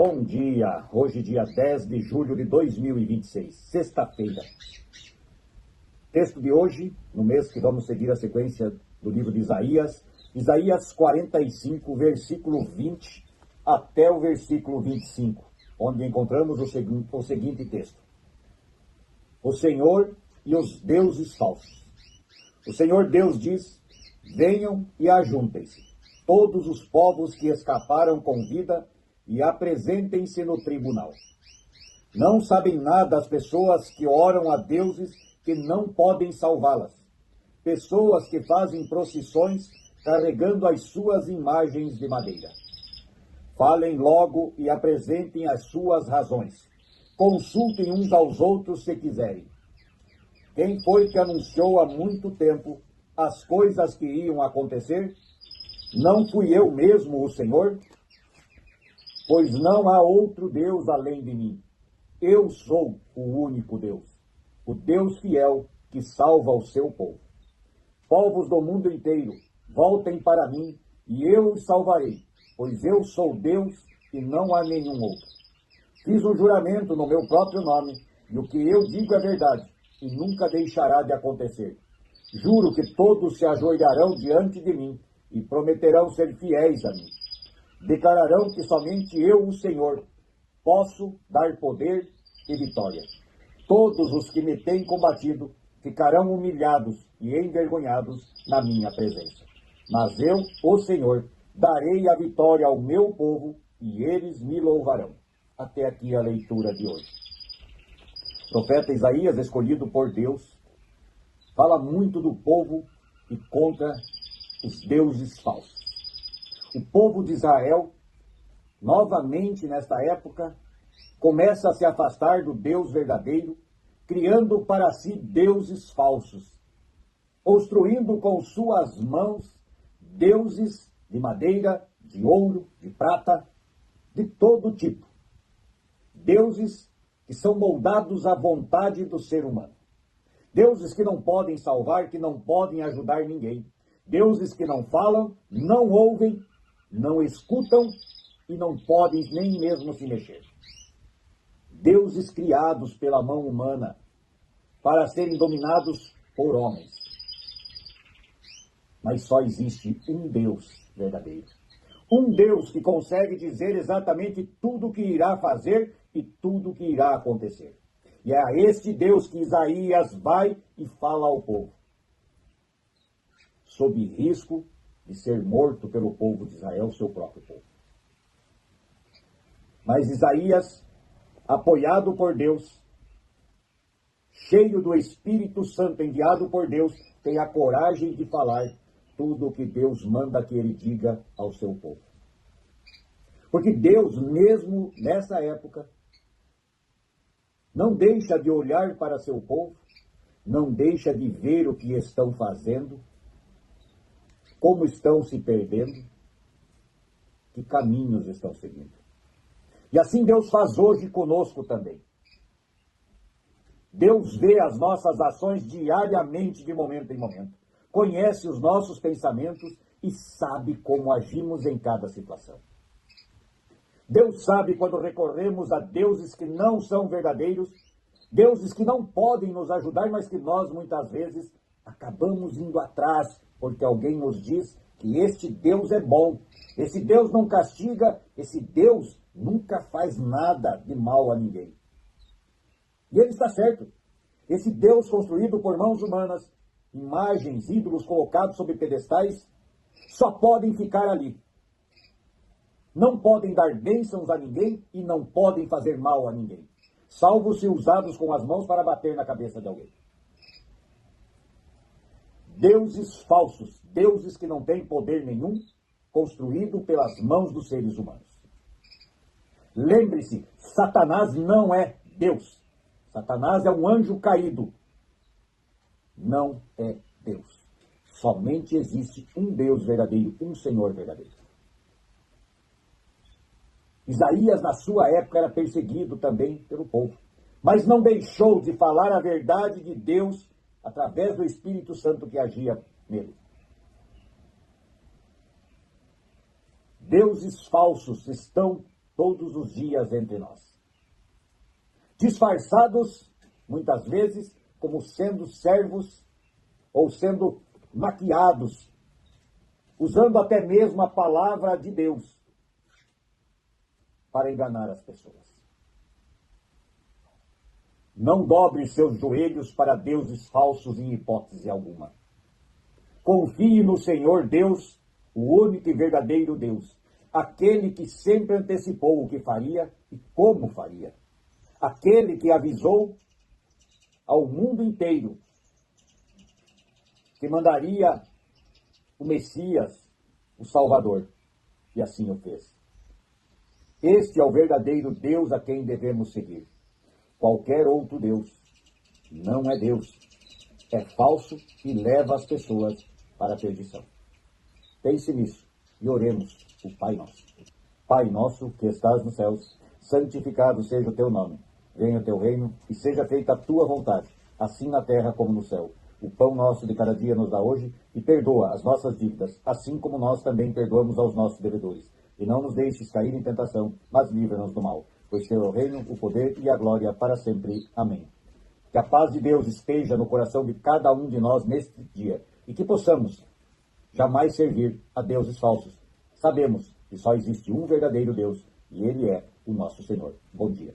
Bom dia, hoje dia 10 de julho de 2026, sexta-feira. Texto de hoje, no mês que vamos seguir a sequência do livro de Isaías, Isaías 45, versículo 20 até o versículo 25, onde encontramos o seguinte texto. O Senhor e os deuses falsos. O Senhor Deus diz, venham e ajuntem-se, todos os povos que escaparam com vida, e apresentem-se no tribunal. Não sabem nada as pessoas que oram a deuses que não podem salvá-las. Pessoas que fazem procissões carregando as suas imagens de madeira. Falem logo e apresentem as suas razões. Consultem uns aos outros se quiserem. Quem foi que anunciou há muito tempo as coisas que iam acontecer? Não fui eu mesmo o Senhor? Pois não há outro Deus além de mim. Eu sou o único Deus, o Deus fiel que salva o seu povo. Povos do mundo inteiro, voltem para mim e eu os salvarei, pois eu sou Deus e não há nenhum outro. Fiz um juramento no meu próprio nome, e o que eu digo é verdade, e nunca deixará de acontecer. Juro que todos se ajoelharão diante de mim e prometerão ser fiéis a mim. Declararão que somente eu, o Senhor, posso dar poder e vitória. Todos os que me têm combatido ficarão humilhados e envergonhados na minha presença. Mas eu, o Senhor, darei a vitória ao meu povo e eles me louvarão. Até aqui a leitura de hoje. O profeta Isaías, escolhido por Deus, fala muito do povo e contra os deuses falsos. O povo de Israel, novamente nesta época, começa a se afastar do Deus verdadeiro, criando para si deuses falsos, construindo com suas mãos deuses de madeira, de ouro, de prata, de todo tipo. Deuses que são moldados à vontade do ser humano. Deuses que não podem salvar, que não podem ajudar ninguém. Deuses que não falam, não ouvem, não escutam e não podem nem mesmo se mexer. Deuses criados pela mão humana para serem dominados por homens. Mas só existe um Deus verdadeiro. Um Deus que consegue dizer exatamente tudo o que irá fazer e tudo o que irá acontecer. E é a este Deus que Isaías vai e fala ao povo. Sob risco de ser morto pelo povo de Israel, seu próprio povo. Mas Isaías, apoiado por Deus, cheio do Espírito Santo enviado por Deus, tem a coragem de falar tudo o que Deus manda que ele diga ao seu povo. Porque Deus, mesmo nessa época, não deixa de olhar para seu povo, não deixa de ver o que estão fazendo, como estão se perdendo, que caminhos estão seguindo. E assim Deus faz hoje conosco também. Deus vê as nossas ações diariamente, de momento em momento. Conhece os nossos pensamentos e sabe como agimos em cada situação. Deus sabe quando recorremos a deuses que não são verdadeiros, deuses que não podem nos ajudar, mas que nós muitas vezes acabamos indo atrás, porque alguém nos diz que este Deus é bom, esse Deus não castiga, esse Deus nunca faz nada de mal a ninguém. E ele está certo. Esse Deus construído por mãos humanas, imagens, ídolos colocados sobre pedestais, só podem ficar ali. Não podem dar bênçãos a ninguém e não podem fazer mal a ninguém, salvo se usados com as mãos para bater na cabeça de alguém. Deuses falsos, deuses que não têm poder nenhum, construído pelas mãos dos seres humanos. Lembre-se, Satanás não é Deus. Satanás é um anjo caído. Não é Deus. Somente existe um Deus verdadeiro, um Senhor verdadeiro. Isaías, na sua época, era perseguido também pelo povo, mas não deixou de falar a verdade de Deus através do Espírito Santo que agia nele. Deuses falsos estão todos os dias entre nós. Disfarçados, muitas vezes, como sendo servos ou sendo maquiados, usando até mesmo a palavra de Deus para enganar as pessoas. Não dobre seus joelhos para deuses falsos em hipótese alguma. Confie no Senhor Deus, o único e verdadeiro Deus, aquele que sempre antecipou o que faria e como faria, aquele que avisou ao mundo inteiro que mandaria o Messias, o Salvador, e assim o fez. Este é o verdadeiro Deus a quem devemos seguir. Qualquer outro Deus não é Deus, é falso e leva as pessoas para a perdição. Pense nisso e oremos o Pai Nosso. Pai nosso que estás nos céus, santificado seja o teu nome. Venha o teu reino e seja feita a tua vontade, assim na terra como no céu. O pão nosso de cada dia nos dá hoje e perdoa as nossas dívidas, assim como nós também perdoamos aos nossos devedores. E não nos deixes cair em tentação, mas livra-nos do mal. Pois teu é o reino, o poder e a glória para sempre. Amém. Que a paz de Deus esteja no coração de cada um de nós neste dia e que possamos jamais servir a deuses falsos. Sabemos que só existe um verdadeiro Deus e Ele é o nosso Senhor. Bom dia.